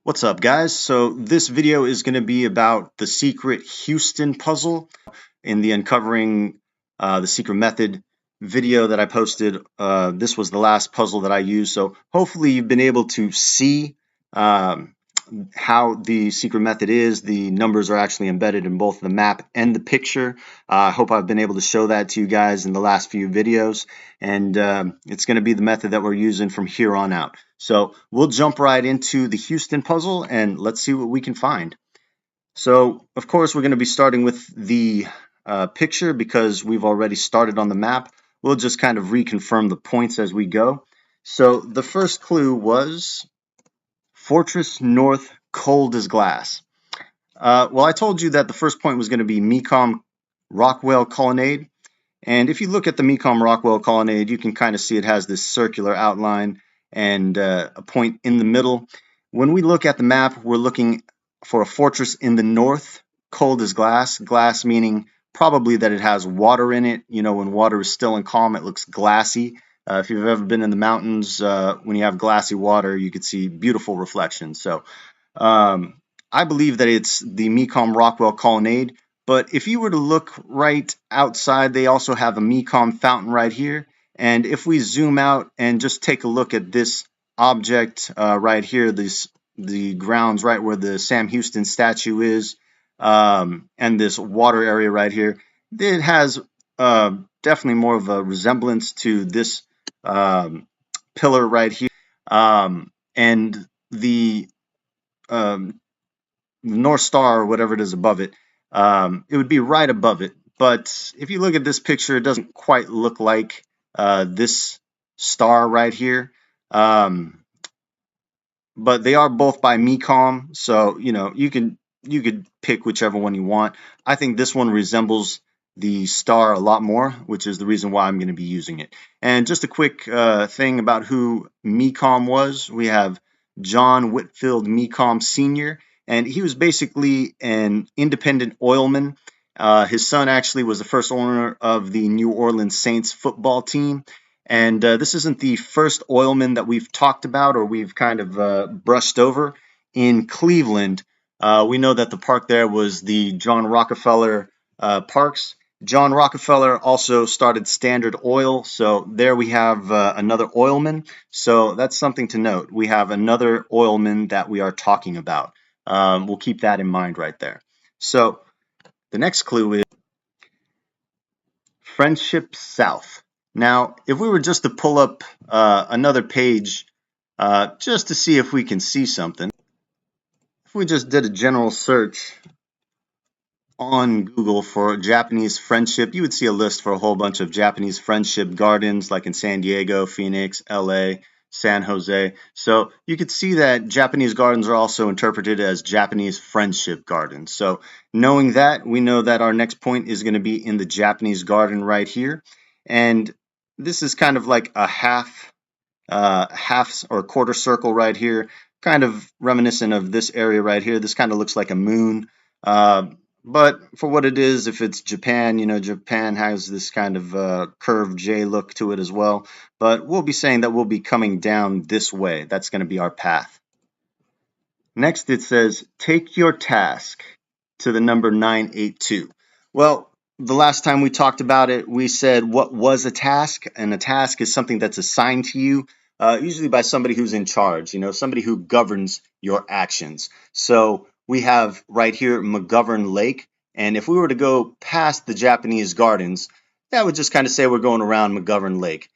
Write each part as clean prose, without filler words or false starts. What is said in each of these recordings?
What's up, guys? So this video is going to be about the secret Houston puzzle in the uncovering the secret method video that I posted. This was the last puzzle that I used, so hopefully you've been able to see um, how the secret method is. The numbers are actually embedded in both the map and the picture. I hope I've been able to show that to you guys in the last few videos, and it's going to be the method that we're using from here on out. So we'll jump right into the Houston puzzle and let's see what we can find. So of course we're going to be starting with the picture because we've already started on the map. We'll just kind of reconfirm the points as we go. So the first clue was Fortress North, cold as glass. Well, I told you that the first point was going to be Mecom Rockwell Colonnade. And if you look at the Mecom Rockwell Colonnade, you can kind of see it has this circular outline and a point in the middle. When we look at the map, we're looking for a fortress in the north, cold as glass. Glass meaning probably that it has water in it. You know, when water is still and calm, it looks glassy. If you've ever been in the mountains, when you have glassy water, you could see beautiful reflections. So um, I believe that it's the Mecom Rockwell Colonnade. But if you were to look right outside, they also have a Mecom fountain right here. And if we zoom out and just take a look at this object right here, the grounds right where the Sam Houston statue is, and this water area right here, it has definitely more of a resemblance to this pillar right here. And um, the North Star or whatever it is above it, it would be right above it. But if you look at this picture, it doesn't quite look like this star right here. Um, but they are both by Mecom, so you know you could pick whichever one you want. I think this one resembles the star a lot more, which is the reason why I'm going to be using it. And just a quick thing about who Mecom was: we have John Whitfield Mecom Sr., and he was basically an independent oilman. His son actually was the first owner of the New Orleans Saints football team. And this isn't the first oilman that we've talked about or we've kind of brushed over. In Cleveland, we know that the park there was the John Rockefeller Parks. John Rockefeller also started Standard Oil, so there we have another oilman. So that's something to note. We have another oilman that we are talking about. We'll keep that in mind right there. So the next clue is Friendship South. Now, if we were just to pull up another page just to see if we can see something, if we just did a general search on Google for Japanese friendship, you would see a list for a whole bunch of Japanese friendship gardens like in San Diego, Phoenix, LA, San Jose. So you could see that Japanese gardens are also interpreted as Japanese friendship gardens. So knowing that, we know that our next point is going to be in the Japanese garden right here. And this is kind of like a half or quarter circle right here, kind of reminiscent of this area right here. This kind of looks like a moon. Uh, but for what it is, if it's Japan, you know, Japan has this kind of curved J look to it as well. But we'll be saying that we'll be coming down this way. That's going to be our path. Next, it says, take your task to the number 982. Well, the last time we talked about it, we said what was a task, and a task is something that's assigned to you, usually by somebody who's in charge, you know, somebody who governs your actions. So we have right here McGovern Lake, and if we were to go past the Japanese gardens, that would just kind of say we're going around McGovern Lake,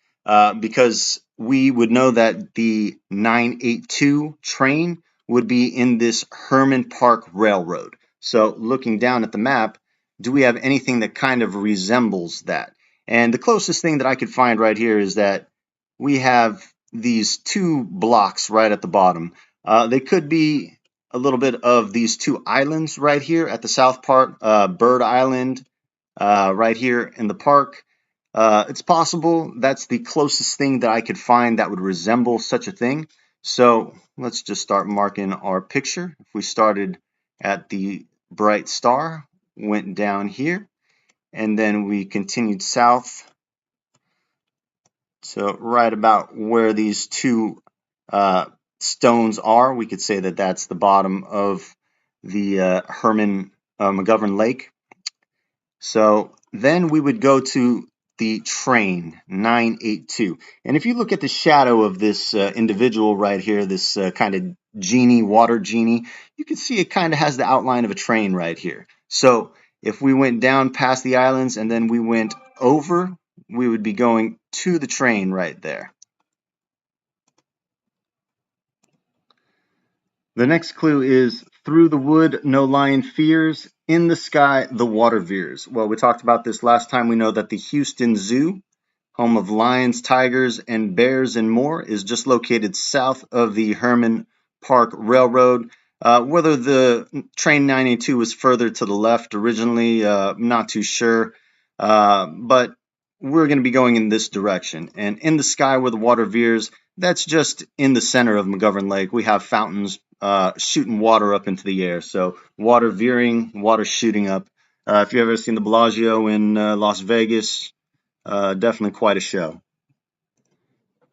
because we would know that the 982 train would be in this Hermann Park Railroad. So looking down at the map, do we have anything that kind of resembles that? And the closest thing that I could find right here is that we have these two blocks right at the bottom. They could be a little bit of these two islands right here at the south part, Bird Island right here in the park. It's possible that's the closest thing that I could find that would resemble such a thing. So let's just start marking our picture. If we started at the bright star, went down here, and then we continued south. So right about where these two stones are, we could say that that's the bottom of the Hermann McGovern Lake. So then we would go to the train 982. And if you look at the shadow of this individual right here, this kind of genie, water genie, you can see it kind of has the outline of a train right here. So if we went down past the islands and then we went over, we would be going to the train right there. The next clue is through the wood, no lion fears. In the sky, the water veers. Well, we talked about this last time. We know that the Houston Zoo, home of lions, tigers, and bears and more, is just located south of the Hermann Park Railroad. Whether the train 982 was further to the left originally, I'm not too sure. But we're going to be going in this direction. And in the sky where the water veers, that's just in the center of McGovern Lake. We have fountains shooting water up into the air. So water veering, water shooting up. If you've ever seen the Bellagio in Las Vegas, definitely quite a show.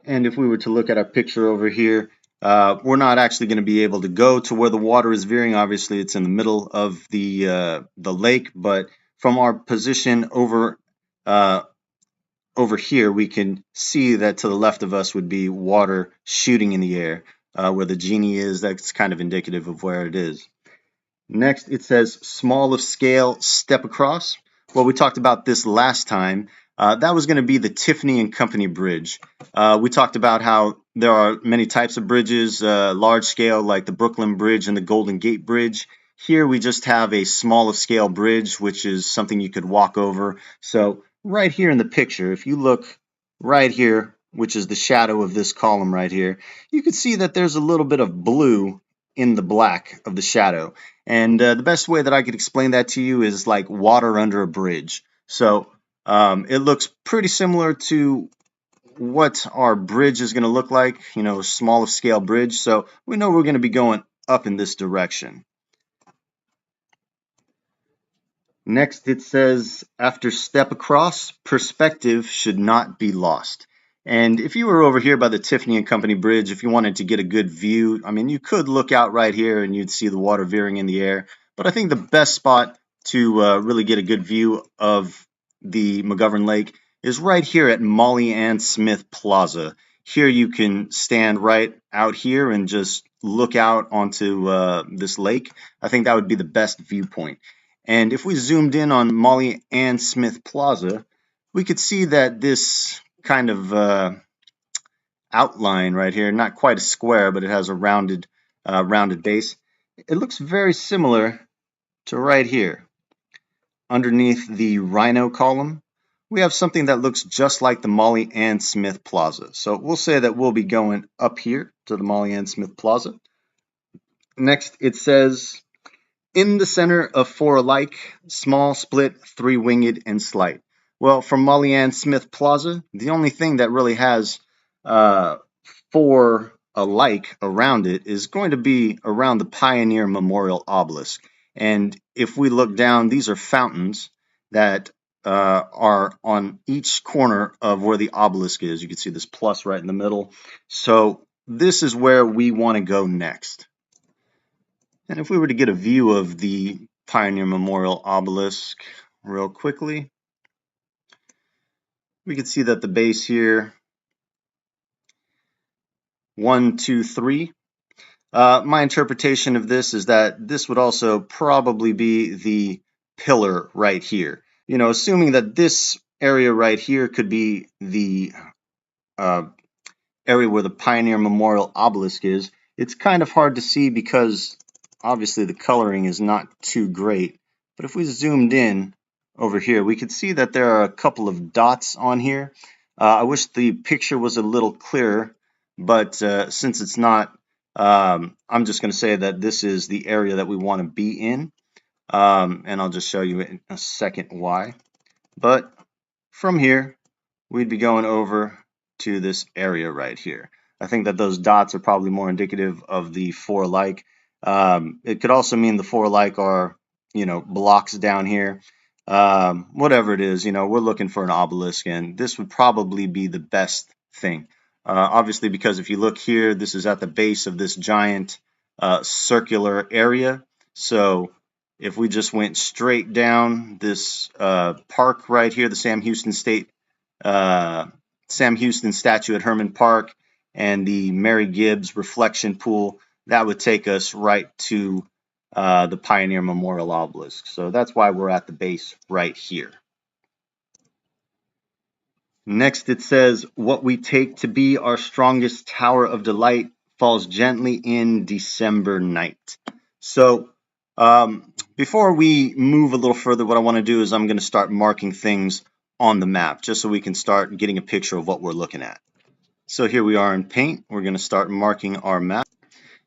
And if we were to look at our picture over here, we're not actually going to be able to go to where the water is veering. Obviously, it's in the middle of the lake, but from our position over here, we can see that to the left of us would be water shooting in the air. Where the genie is, that's kind of indicative of where it is. Next, it says small of scale, step across. Well, we talked about this last time. That was going to be the Tiffany and Company Bridge. We talked about how there are many types of bridges, large scale like the Brooklyn Bridge and the Golden Gate Bridge. Here we just have a small of scale bridge, which is something you could walk over. So right here in the picture, if you look right here, which is the shadow of this column right here, you can see that there's a little bit of blue in the black of the shadow. And the best way that I could explain that to you is like water under a bridge. So it looks pretty similar to what our bridge is going to look like, you know, a small scale bridge. So we know we're going to be going up in this direction. Next, it says, after step across, perspective should not be lost. And if you were over here by the Tiffany and Company Bridge, if you wanted to get a good view, I mean, you could look out right here and you'd see the water veering in the air. But I think the best spot to really get a good view of the McGovern Lake is right here at Molly Ann Smith Plaza. Here you can stand right out here and just look out onto this lake. I think that would be the best viewpoint. And if we zoomed in on Molly Ann Smith Plaza, we could see that this kind of outline right here, not quite a square, but it has a rounded base. It looks very similar to right here. Underneath the Rhino column, we have something that looks just like the Molly Ann Smith Plaza. So we'll say that we'll be going up here to the Molly Ann Smith Plaza. Next, it says, in the center of four alike, small, split, three-winged, and slight. Well, from Molly Ann Smith Plaza, the only thing that really has four alike around it is going to be around the Pioneer Memorial Obelisk. And if we look down, these are fountains that are on each corner of where the obelisk is. You can see this plus right in the middle. So this is where we want to go next. And if we were to get a view of the Pioneer Memorial Obelisk real quickly, we can see that the base here, 1, 2, 3. My interpretation of this is that this would also probably be the pillar right here. You know, assuming that this area right here could be the area where the Pioneer Memorial Obelisk is, it's kind of hard to see because obviously the coloring is not too great. But if we zoomed in over here, we could see that there are a couple of dots on here. I wish the picture was a little clearer, but since it's not, I'm just going to say that this is the area that we want to be in. And I'll just show you in a second why. But from here, we'd be going over to this area right here. I think that those dots are probably more indicative of the four alike. It could also mean the four alike are, you know, blocks down here. Whatever it is, you know, we're looking for an obelisk, and this would probably be the best thing. Obviously, because if you look here, this is at the base of this giant circular area. So if we just went straight down this park right here, the Sam Houston statue at Hermann Park, and the Mary Gibbs reflection pool, that would take us right to the Pioneer Memorial Obelisk. So that's why we're at the base right here. Next it says, what we take to be our strongest tower of delight falls gently in December night. So before we move a little further, what I want to do is I'm going to start marking things on the map just so we can start getting a picture of what we're looking at. So here we are in Paint. We're going to start marking our map.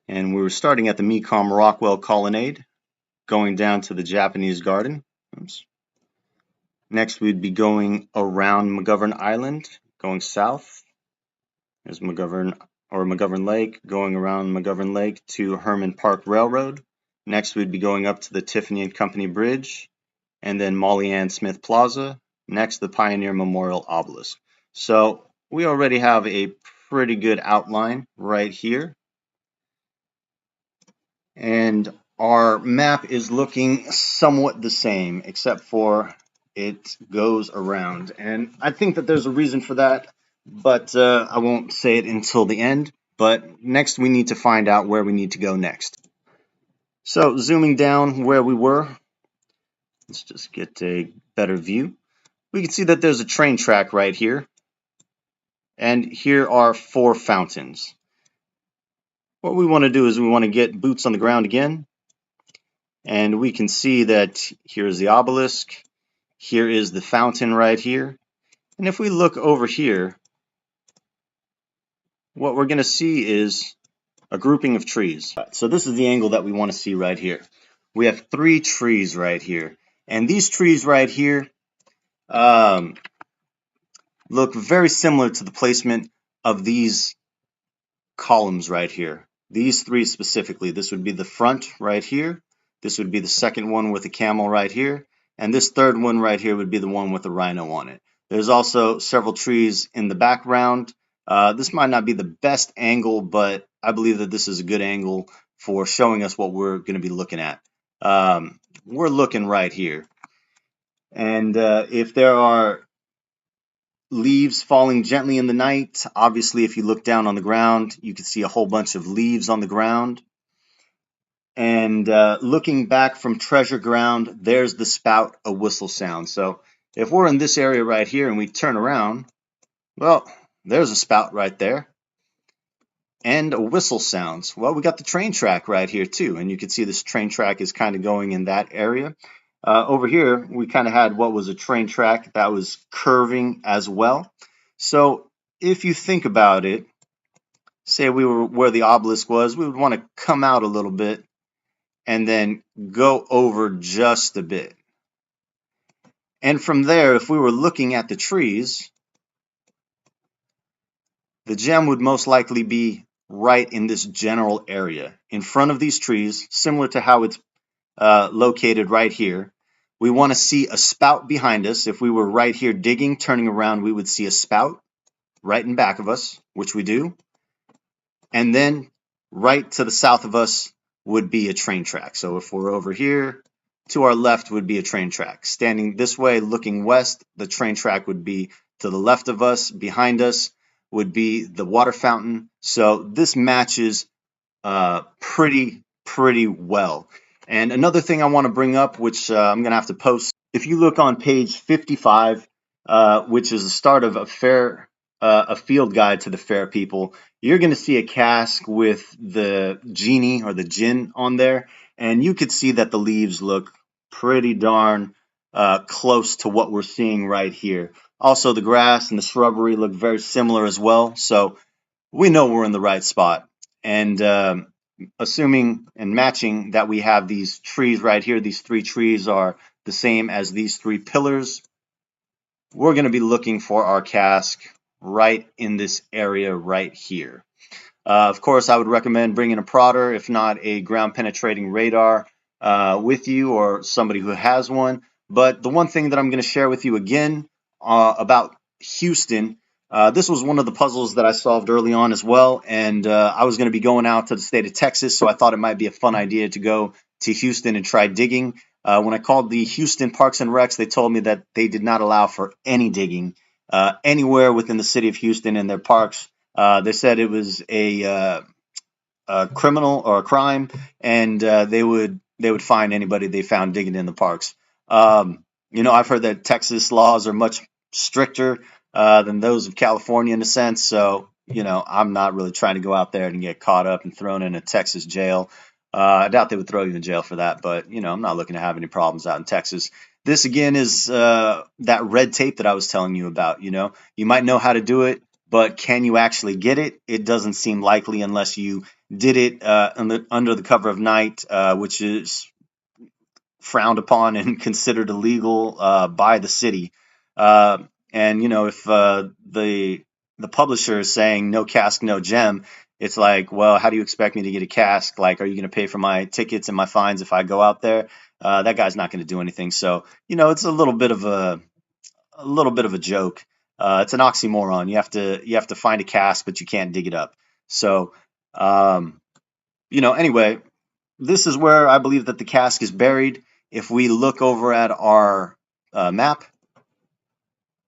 And we're starting at the Mecom Rockwell Colonnade, going down to the Japanese Garden. Oops. Next, we'd be going around McGovern Island, going south. There's McGovern Lake, going around McGovern Lake to Hermann Park Railroad. Next, we'd be going up to the Tiffany and Company Bridge, and then Molly Ann Smith Plaza. Next, the Pioneer Memorial Obelisk. So we already have a pretty good outline right here. And our map is looking somewhat the same, except for it goes around. And I think that there's a reason for that, but I won't say it until the end. But next we need to find out where we need to go next. So zooming down where we were, let's just get a better view. We can see that there's a train track right here. And here are 4 fountains. What we want to do is we want to get boots on the ground again. And we can see that here's the obelisk, here is the fountain right here. And if we look over here, what we're going to see is a grouping of trees. So this is the angle that we want to see right here. We have 3 trees right here. And these trees right here look very similar to the placement of these columns right here. These 3 specifically. This would be the front right here. This would be the second one with a camel right here. And this third one right here would be the one with a rhino on it. There's also several trees in the background. This might not be the best angle, but I believe that this is a good angle for showing us what we're going to be looking at. We're looking right here. And if there are leaves falling gently in the night, obviously if you look down on the ground, you can see a whole bunch of leaves on the ground. And looking back from treasure ground, there's the spout, a whistle sound. So if we're in this area right here and we turn around, well, there's a spout right there. And a whistle sounds. Well, we got the train track right here too. And you can see this train track is kind of going in that area. Over here, we kind of had what was a train track that was curving as well. So if you think about it, say we were where the obelisk was, we would want to come out a little bit and then go over just a bit. And from there, if we were looking at the trees, the gem would most likely be right in this general area. In front of these trees, similar to how it's located right here, we want to see a spout behind us. If we were right here digging, turning around, we would see a spout right in back of us, which we do. And then right to the south of us would be a train track. So if we're over here, to our left would be a train track. Standing this way, looking west, the train track would be to the left of us. Behind us would be the water fountain. So this matches pretty well. And another thing I want to bring up, which I'm going to have to post, if you look on page 55, which is the start of a field guide to the fair people, you're going to see a cask with the genie or the djinn on there, and you could see that the leaves look pretty darn close to what we're seeing right here. Also, the grass and the shrubbery look very similar as well, so we know we're in the right spot. And assuming and matching that we have these trees right here, these 3 trees are the same as these 3 pillars, we're going to be looking for our cask right in this area right here. Of course, I would recommend bringing a prodder, if not a ground penetrating radar with you, or somebody who has one. But the one thing that I'm going to share with you again about Houston, This was one of the puzzles that I solved early on as well, and I was going to be going out to the state of Texas, so I thought it might be a fun idea to go to Houston and try digging. When I called the Houston Parks and Recs, they told me that they did not allow for any digging anywhere within the city of Houston in their parks. They said it was a criminal or a crime, and they would fine anybody they found digging in the parks. I've heard that Texas laws are much stricter than those of California in a sense. So, I'm not really trying to go out there and get caught up and thrown in a Texas jail. I doubt they would throw you in jail for that, but I'm not looking to have any problems out in Texas. This again is that red tape that I was telling you about. You might know how to do it, but can you actually get it? It doesn't seem likely unless you did it under the cover of night, which is frowned upon and considered illegal by the city. And if the publisher is saying no cask, no gem, it's like, well, how do you expect me to get a cask? Like, are you going to pay for my tickets and my fines if I go out there? That guy's not going to do anything. So, it's a little bit of a joke. It's an oxymoron. You have to find a cask, but you can't dig it up. So, anyway, this is where I believe that the cask is buried. If we look over at our map,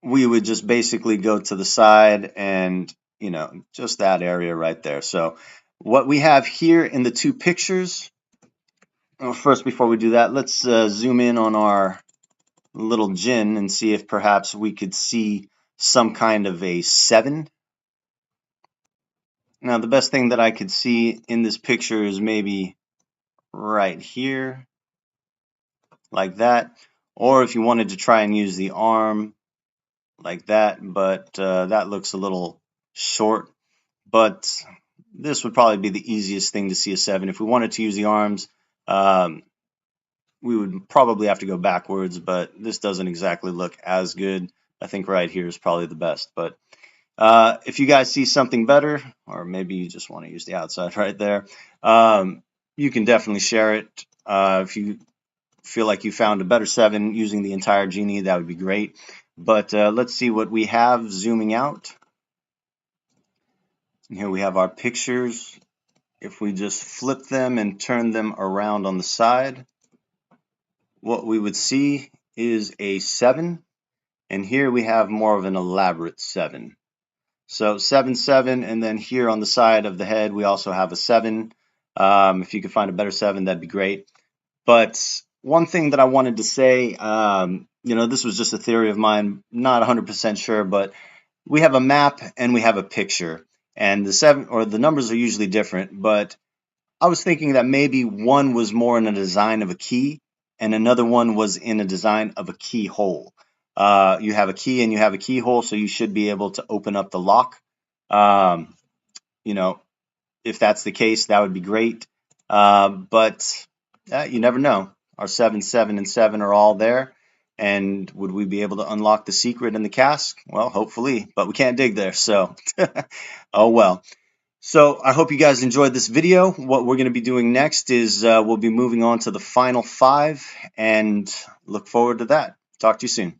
we would just basically go to the side and, just that area right there. So what we have here in the two pictures, well, first, before we do that, let's zoom in on our little gin and see if perhaps we could see some kind of a 7. Now, the best thing that I could see in this picture is maybe right here, like that. Or if you wanted to try and use the arm like that, but that looks a little short. But this would probably be the easiest thing to see a 7. If we wanted to use the arms, we would probably have to go backwards, but this doesn't exactly look as good. I think right here is probably the best. But if you guys see something better, or maybe you just want to use the outside right there, you can definitely share it. If you feel like you found a better 7 using the entire genie, that would be great. But let's see what we have zooming out. And here we have our pictures. If we just flip them and turn them around on the side, what we would see is a 7. And here we have more of an elaborate 7. So 7, 7, and then here on the side of the head, we also have a 7. If you could find a better 7, that'd be great. But one thing that I wanted to say, this was just a theory of mine, not 100% sure, but we have a map and we have a picture, and the 7 or the numbers are usually different. But I was thinking that maybe one was more in a design of a key, and another one was in a design of a keyhole. You have a key and you have a keyhole, so you should be able to open up the lock. If that's the case, that would be great. But you never know. Our 7, 7, and 7 are all there. And would we be able to unlock the secret in the cask? Well, hopefully, but we can't dig there. So, oh well. So I hope you guys enjoyed this video. What we're going to be doing next is we'll be moving on to the final 5, and look forward to that. Talk to you soon.